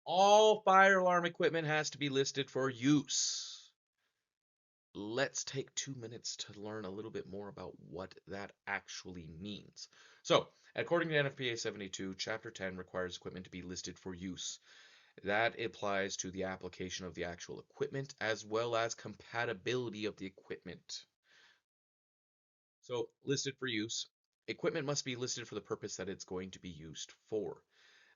All fire alarm equipment has to be listed for use. Let's take 2 minutes to learn a little bit more about what that actually means. So, according to NFPA 72, Chapter 10 requires equipment to be listed for use. That applies to the application of the actual equipment as well as compatibility of the equipment. So, listed for use. Equipment must be listed for the purpose that it's going to be used for.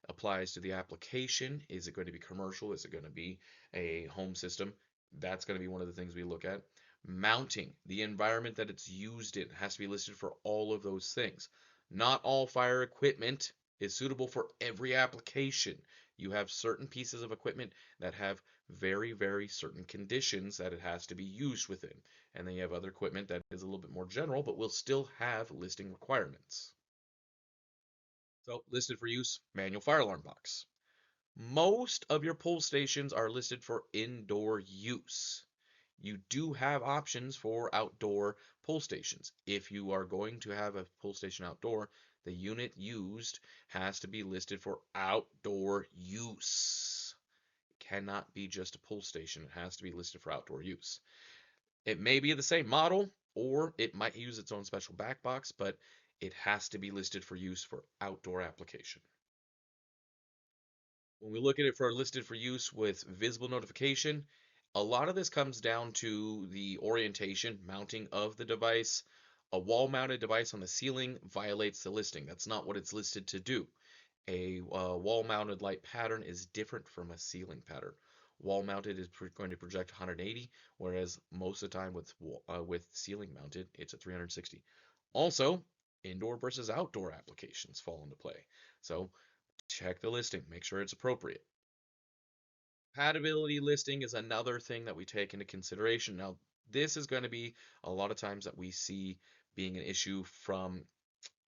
Applies to the application. Is it going to be commercial? Is it going to be a home system? That's going to be one of the things we look at. Mounting, the environment that it's used in, has to be listed for all of those things. Not all fire equipment is suitable for every application. You have certain pieces of equipment that have very, very certain conditions that it has to be used within. And then you have other equipment that is a little bit more general, but will still have listing requirements. So, listed for use, manual fire alarm box. Most of your pull stations are listed for indoor use. You do have options for outdoor pull stations. If you are going to have a pull station outdoor, the unit used has to be listed for outdoor use. It cannot be just a pull station. It has to be listed for outdoor use. It may be the same model, or it might use its own special back box, but it has to be listed for use for outdoor application. When we look at it for listed for use with visible notification, a lot of this comes down to the orientation, mounting of the device. A wall-mounted device on the ceiling violates the listing. That's not what it's listed to do. A wall-mounted light pattern is different from a ceiling pattern. Wall-mounted is going to project 180, whereas most of the time with ceiling-mounted, it's at 360. Also, indoor versus outdoor applications fall into play. So check the listing, make sure it's appropriate. Compatibility listing is another thing that we take into consideration. Now, this is going to be a lot of times that we see being an issue from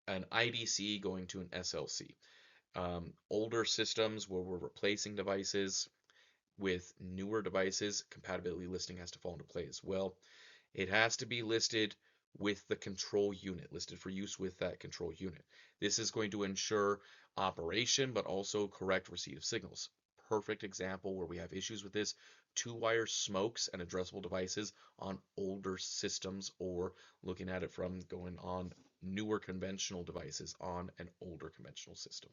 an IDC going to an SLC. Older systems where we're replacing devices with newer devices, compatibility listing has to fall into play as well. It has to be listed with the control unit, listed for use with that control unit. This is going to ensure operation, but also correct receipt of signals. Perfect example where we have issues with this, two-wire smokes and addressable devices on older systems, or looking at it from going on newer conventional devices on an older conventional system.